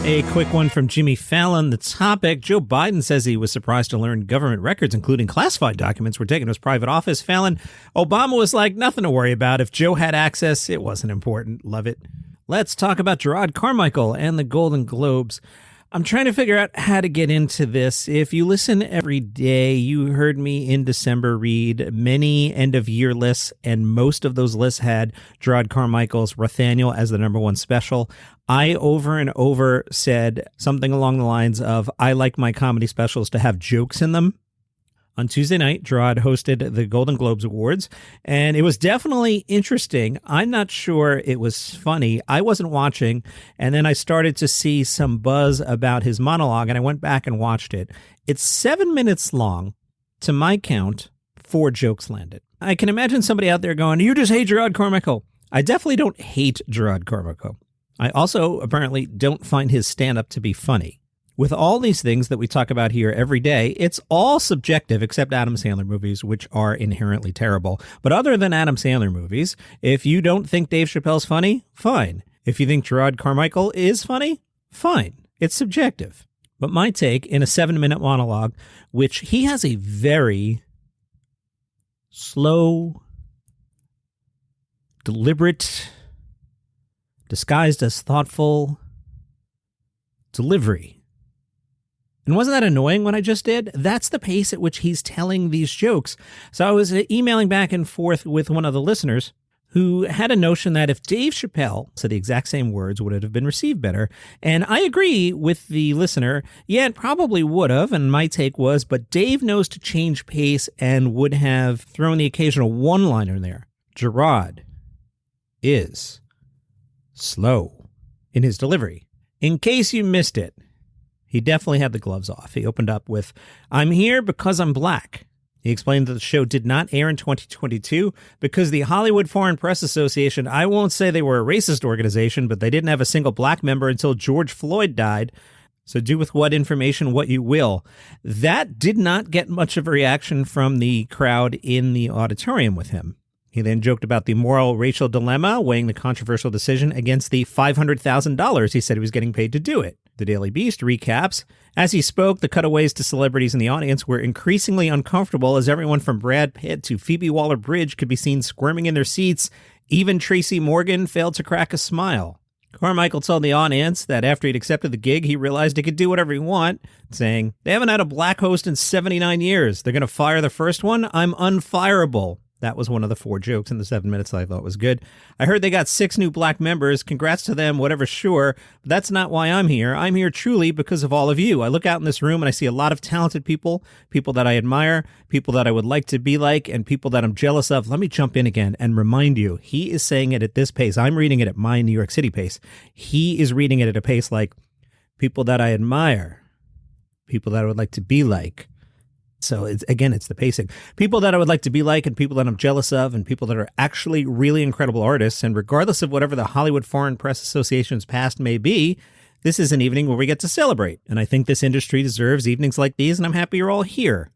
A quick one from Jimmy Fallon. The topic, Joe Biden says he was surprised to learn government records, including classified documents, were taken to his private office. Fallon, Obama was like, nothing to worry about. If Joe had access, it wasn't important. Love it. Let's talk about Jerrod Carmichael and the Golden Globes. I'm trying to figure out how to get into this. If you listen every day, you heard me in December read many end-of-year lists, and most of those lists had Jerrod Carmichael's Rothaniel as the #1 special. I over and over said something along the lines of, I like my comedy specials to have jokes in them. On Tuesday night, Jerrod hosted the Golden Globes Awards, and it was definitely interesting. I'm not sure it was funny. I wasn't watching, and then I started to see some buzz about his monologue, and I went back and watched it. It's 7 minutes long. To my count, 4 jokes landed. I can imagine somebody out there going, you just hate Jerrod Carmichael. I definitely don't hate Jerrod Carmichael. I also apparently don't find his stand-up to be funny. With all these things that we talk about here every day, it's all subjective except Adam Sandler movies, which are inherently terrible. But other than Adam Sandler movies, if you don't think Dave Chappelle's funny, fine. If you think Jerrod Carmichael is funny, fine. It's subjective. But my take in a 7-minute monologue, which he has a very slow, deliberate, disguised as thoughtful delivery. And wasn't that annoying when I just did? That's the pace at which he's telling these jokes. So I was emailing back and forth with one of the listeners who had a notion that if Dave Chappelle said the exact same words, would it have been received better? And I agree with the listener. Yeah, it probably would have. And my take was, but Dave knows to change pace and would have thrown the occasional one-liner in there. Jerrod is slow in his delivery. In case you missed it, he definitely had the gloves off. He opened up with, I'm here because I'm black. He explained that the show did not air in 2022 because the Hollywood Foreign Press Association, I won't say they were a racist organization, but they didn't have a single black member until George Floyd died. So do with what information what you will. That did not get much of a reaction from the crowd in the auditorium with him. He then joked about the moral racial dilemma, weighing the controversial decision against the $500,000 he said he was getting paid to do it. The Daily Beast recaps, as he spoke, the cutaways to celebrities in the audience were increasingly uncomfortable as everyone from Brad Pitt to Phoebe Waller-Bridge could be seen squirming in their seats. Even Tracy Morgan failed to crack a smile. Carmichael told the audience that after he'd accepted the gig, he realized he could do whatever he want, saying, they haven't had a black host in 79 years. They're going to fire the first one? I'm unfireable. That was one of the 4 jokes in the 7 minutes that I thought was good. I heard they got 6 new black members. Congrats to them, whatever, sure. But that's not why I'm here. I'm here truly because of all of you. I look out in this room and I see a lot of talented people, people that I admire, people that I would like to be like, and people that I'm jealous of. Let me jump in again and remind you, he is saying it at this pace. I'm reading it at my New York City pace. He is reading it at a pace like people that I admire, people that I would like to be like. So it's the pacing. People that I would like to be like and people that I'm jealous of and people that are actually really incredible artists. And regardless of whatever the Hollywood Foreign Press Association's past may be, this is an evening where we get to celebrate. And I think this industry deserves evenings like these, and I'm happy you're all here.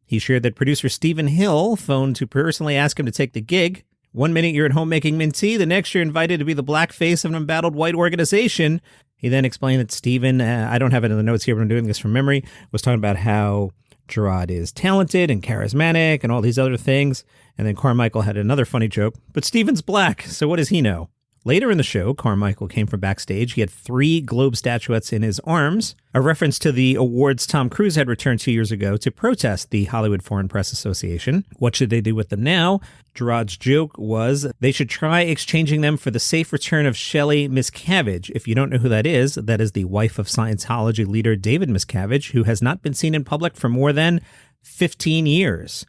He shared that producer Stephen Hill phoned to personally ask him to take the gig. 1 minute you're at home making mint tea, the next you're invited to be the black face of an embattled white organization. He then explained that Stephen, I don't have it in the notes here, but I'm doing this from memory, was talking about how Jerrod is talented and charismatic and all these other things. And then Carmichael had another funny joke, but Stephen's black, so what does he know? Later in the show, Carmichael came from backstage. He had 3 Globe statuettes in his arms, a reference to the awards Tom Cruise had returned 2 years ago to protest the Hollywood Foreign Press Association. What should they do with them now? Jerrod's joke was they should try exchanging them for the safe return of Shelley Miscavige. If you don't know who that is the wife of Scientology leader David Miscavige, who has not been seen in public for more than 15 years.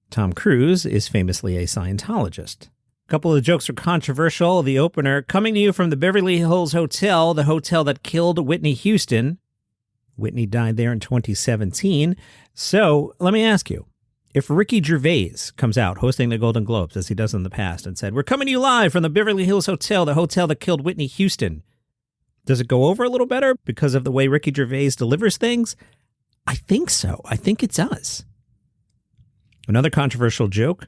Tom Cruise is famously a Scientologist. A couple of the jokes are controversial. The opener, coming to you from the Beverly Hills Hotel, the hotel that killed Whitney Houston. Whitney died there in 2017. So let me ask you, if Ricky Gervais comes out hosting the Golden Globes, as he does in the past, and said, we're coming to you live from the Beverly Hills Hotel, the hotel that killed Whitney Houston, does it go over a little better because of the way Ricky Gervais delivers things? I think so. I think it does. Another controversial joke.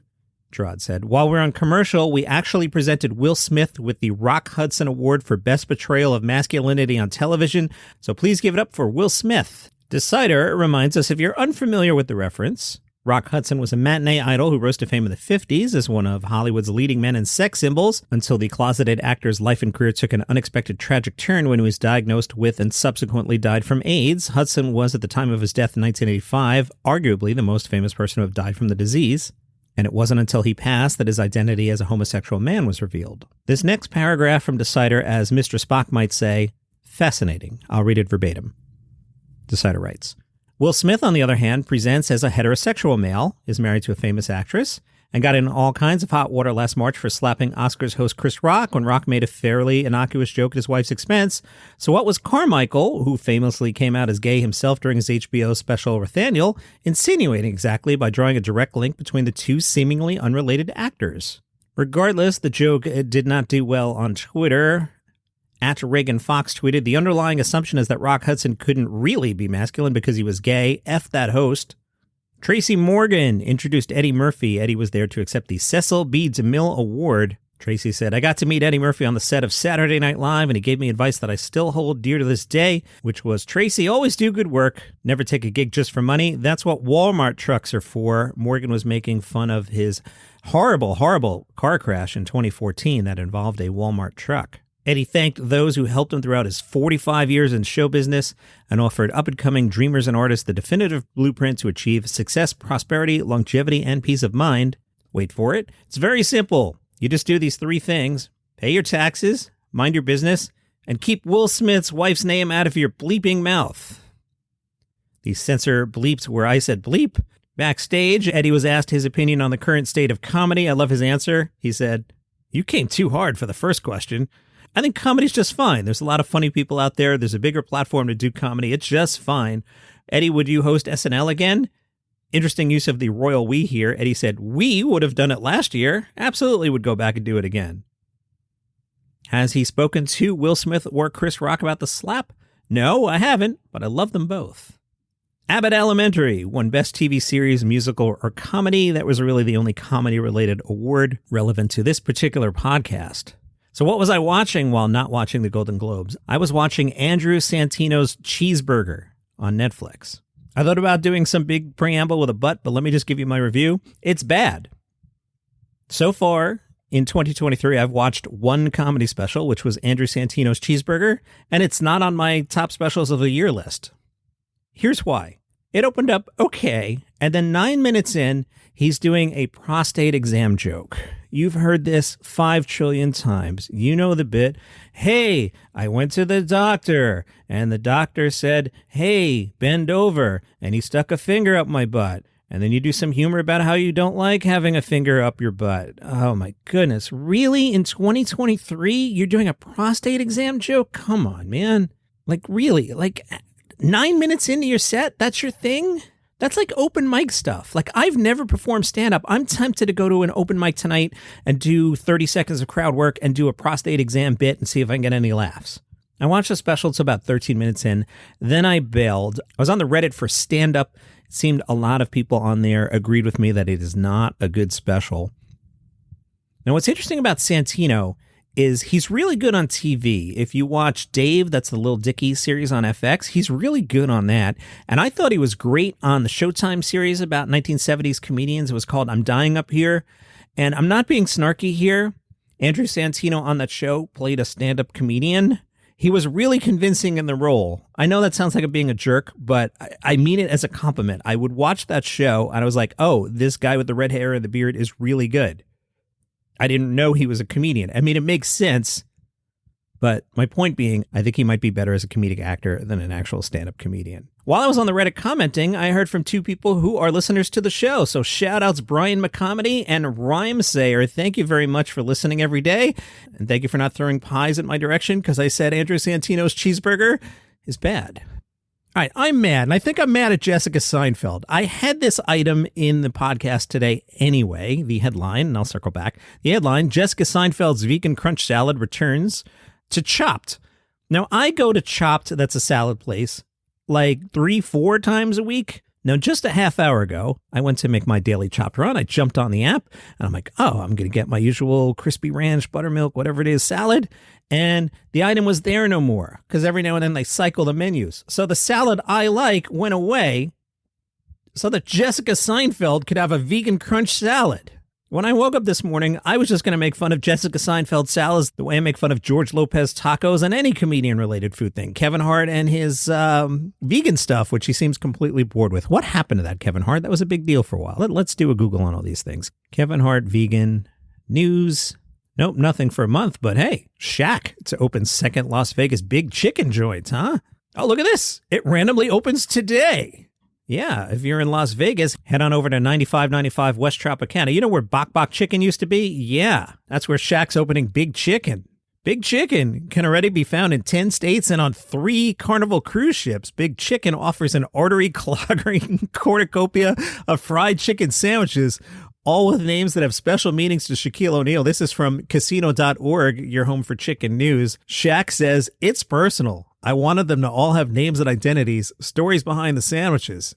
Jerrod said. While we're on commercial, we actually presented Will Smith with the Rock Hudson Award for Best Portrayal of Masculinity on Television, so please give it up for Will Smith. Decider reminds us, if you're unfamiliar with the reference, Rock Hudson was a matinee idol who rose to fame in the 50s as one of Hollywood's leading men and sex symbols until the closeted actor's life and career took an unexpected tragic turn when he was diagnosed with and subsequently died from AIDS. Hudson was, at the time of his death in 1985, arguably the most famous person to have died from the disease. And it wasn't until he passed that his identity as a homosexual man was revealed. This next paragraph from Decider, as Mr. Spock might say, fascinating. I'll read it verbatim. Decider writes, Will Smith, on the other hand, presents as a heterosexual male, is married to a famous actress, and got in all kinds of hot water last March for slapping Oscars host Chris Rock when Rock made a fairly innocuous joke at his wife's expense. So what was Carmichael, who famously came out as gay himself during his HBO special Nathaniel, insinuating exactly by drawing a direct link between the two seemingly unrelated actors? Regardless, the joke did not do well on Twitter. At Reagan Fox tweeted, the underlying assumption is that Rock Hudson couldn't really be masculine because he was gay. F that host. Tracy Morgan introduced Eddie Murphy. Eddie was there to accept the Cecil B. DeMille Award. Tracy said, I got to meet Eddie Murphy on the set of Saturday Night Live, and he gave me advice that I still hold dear to this day, which was, Tracy, always do good work. Never take a gig just for money. That's what Walmart trucks are for. Morgan was making fun of his horrible, horrible car crash in 2014 that involved a Walmart truck. Eddie thanked those who helped him throughout his 45 years in show business and offered up-and-coming dreamers and artists the definitive blueprint to achieve success, prosperity, longevity, and peace of mind. Wait for it. It's very simple. You just do these 3 things. Pay your taxes, mind your business, and keep Will Smith's wife's name out of your bleeping mouth. The censor bleeped where I said bleep. Backstage, Eddie was asked his opinion on the current state of comedy. I love his answer. He said, you came too hard for the first question. I think comedy's just fine. There's a lot of funny people out there. There's a bigger platform to do comedy. It's just fine. Eddie, would you host SNL again? Interesting use of the royal we here. Eddie said, we would have done it last year. Absolutely would go back and do it again. Has he spoken to Will Smith or Chris Rock about the slap? No, I haven't, but I love them both. Abbott Elementary won Best TV Series, Musical, or Comedy. That was really the only comedy-related award relevant to this particular podcast. So what was I watching while not watching the Golden Globes? I was watching Andrew Santino's Cheeseburger on Netflix. I thought about doing some big preamble with a but let me just give you my review. It's bad. So far, in 2023, I've watched one comedy special, which was Andrew Santino's Cheeseburger, and it's not on my top specials of the year list. Here's why. It opened up okay, and then 9 minutes in, he's doing a prostate exam joke. You've heard this 5 trillion times. You know the bit. Hey, I went to the doctor, and the doctor said, hey, bend over, and he stuck a finger up my butt. And then you do some humor about how you don't like having a finger up your butt. Oh my goodness. Really? In 2023, you're doing a prostate exam joke? Come on, man. Like, really? Like, 9 minutes into your set, that's your thing? That's like open mic stuff. Like, I've never performed stand-up. I'm tempted to go to an open mic tonight and do 30 seconds of crowd work and do a prostate exam bit and see if I can get any laughs. I watched the special to about 13 minutes in. Then I bailed. I was on the Reddit for stand-up. It seemed a lot of people on there agreed with me that it is not a good special. Now, what's interesting about Santino is he's really good on TV. If you watch Dave, that's the Lil Dicky series on FX, he's really good on that. And I thought he was great on the Showtime series about 1970s comedians. It was called I'm Dying Up Here. And I'm not being snarky here. Andrew Santino on that show played a stand-up comedian. He was really convincing in the role. I know that sounds like I'm being a jerk, but I mean it as a compliment. I would watch that show and I was like, oh, this guy with the red hair and the beard is really good. I didn't know he was a comedian. I mean, it makes sense, but my point being, I think he might be better as a comedic actor than an actual stand-up comedian. While I was on the Reddit commenting, I heard from 2 people who are listeners to the show. So shout outs Brian McComedy and Rhyme Sayer. Thank you very much for listening every day. And thank you for not throwing pies in my direction because I said Andrew Santino's Cheeseburger is bad. All right, I'm mad, and I think I'm mad at Jessica Seinfeld. I had this item in the podcast today anyway, the headline, and I'll circle back. The headline, Jessica Seinfeld's Vegan Crunch Salad returns to Chopped. Now, I go to Chopped, that's a salad place, like 3-4 times a week. Now, just a half hour ago, I went to make my daily chopped run. I jumped on the app, and I'm like, oh, I'm going to get my usual crispy ranch, buttermilk, whatever it is, salad. And the item was there no more, because every now and then they cycle the menus. So the salad I like went away so that Jessica Seinfeld could have a vegan crunch salad. When I woke up this morning, I was just going to make fun of Jessica Seinfeld salads the way I make fun of George Lopez tacos and any comedian-related food thing. Kevin Hart and his vegan stuff, which he seems completely bored with. What happened to that, Kevin Hart? That was a big deal for a while. Let's do a Google on all these things. Kevin Hart, vegan, news. Nope, nothing for a month. But hey, Shaq to open second Las Vegas big chicken joint, huh? Oh, look at this. It randomly opens today. Yeah, if you're in Las Vegas, head on over to 9595 West Tropicana. You know where Bok Bok Chicken used to be? Yeah, that's where Shaq's opening Big Chicken. Big Chicken can already be found in 10 states and on 3 Carnival cruise ships. Big Chicken offers an artery-clogging cornucopia of fried chicken sandwiches, all with names that have special meanings to Shaquille O'Neal. This is from casino.org, your home for chicken news. Shaq says, it's personal. I wanted them to all have names and identities, stories behind the sandwiches.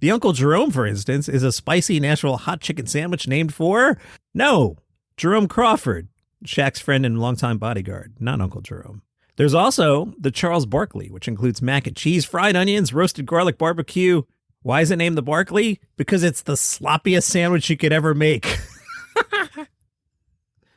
The Uncle Jerome, for instance, is a spicy Nashville hot chicken sandwich named for, no, Jerome Crawford, Shaq's friend and longtime bodyguard, not Uncle Jerome. There's also the Charles Barkley, which includes mac and cheese, fried onions, roasted garlic barbecue. Why is it named the Barkley? Because it's the sloppiest sandwich you could ever make.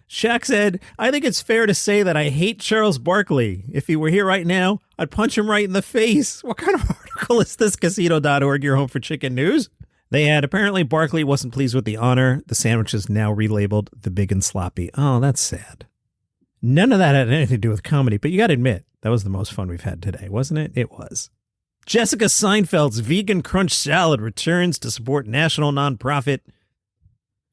Shaq said, I think it's fair to say that I hate Charles Barkley. If he were here right now, I'd punch him right in the face. What kind of article is this? Casino.org, your home for chicken news. They had apparently Barkley wasn't pleased with the honor. The sandwich is now relabeled the Big and Sloppy. Oh, that's sad. None of that had anything to do with comedy, but you got to admit, that was the most fun we've had today, wasn't it? It was. Jessica Seinfeld's Vegan Crunch Salad returns to support national nonprofit.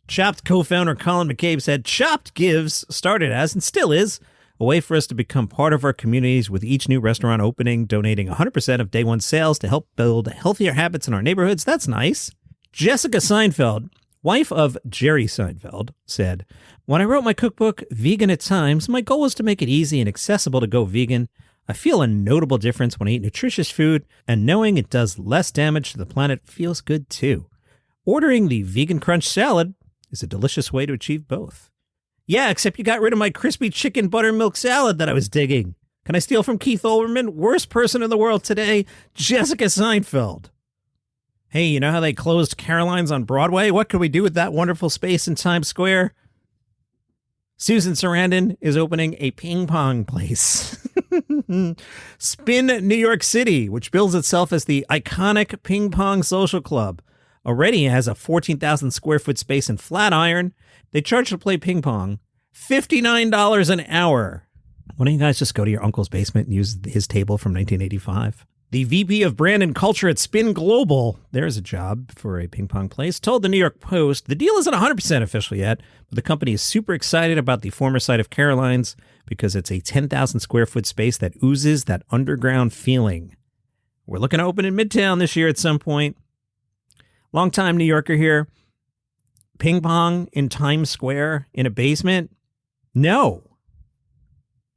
Chopped co-founder Colin McCabe said, Chopped gives, started as and still is, a way for us to become part of our communities with each new restaurant opening, donating 100% of day one sales to help build healthier habits in our neighborhoods. That's nice. Jessica Seinfeld, wife of Jerry Seinfeld, said, when I wrote my cookbook, Vegan at Times, my goal was to make it easy and accessible to go vegan. I feel a notable difference when I eat nutritious food, and knowing it does less damage to the planet feels good too. Ordering the Vegan Crunch Salad is a delicious way to achieve both. Yeah, except you got rid of my crispy chicken buttermilk salad that I was digging. Can I steal from Keith Olbermann? Worst person in the world today, Jessica Seinfeld. Hey, you know how they closed Caroline's on Broadway? What could we do with that wonderful space in Times Square? Susan Sarandon is opening a ping pong place. Spin New York City, which bills itself as the iconic ping pong social club. Already has a 14,000 square foot space in Flatiron. They charge to play ping pong $59 an hour. Why don't you guys just go to your uncle's basement and use his table from 1985? The VP of Brand and Culture at Spin Global, there's a job for a ping pong place, told the New York Post the deal isn't 100% official yet, but the company is super excited about the former site of Caroline's because it's a 10,000 square foot space that oozes that underground feeling. We're looking to open in Midtown this year at some point. Longtime New Yorker here. Ping pong in Times Square in a basement? No.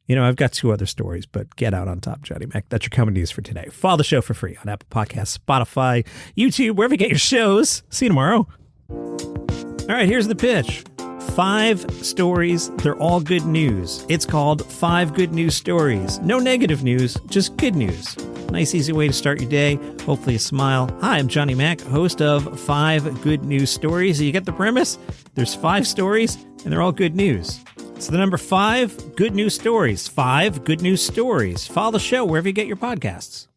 You know, I've got 2 other stories, but get out on top, Johnny Mac. That's your comedy news for today. Follow the show for free on Apple Podcasts, Spotify, YouTube, wherever you get your shows. See you tomorrow. All right, here's the pitch. 5 stories. They're all good news. It's called 5 Good News Stories. No negative news, just good news. Nice, easy way to start your day. Hopefully a smile. Hi, I'm Johnny Mac, host of 5 Good News Stories. You get the premise? There's 5 stories, and they're all good news. It's the number 5 Good News Stories. 5 Good News Stories. Follow the show wherever you get your podcasts.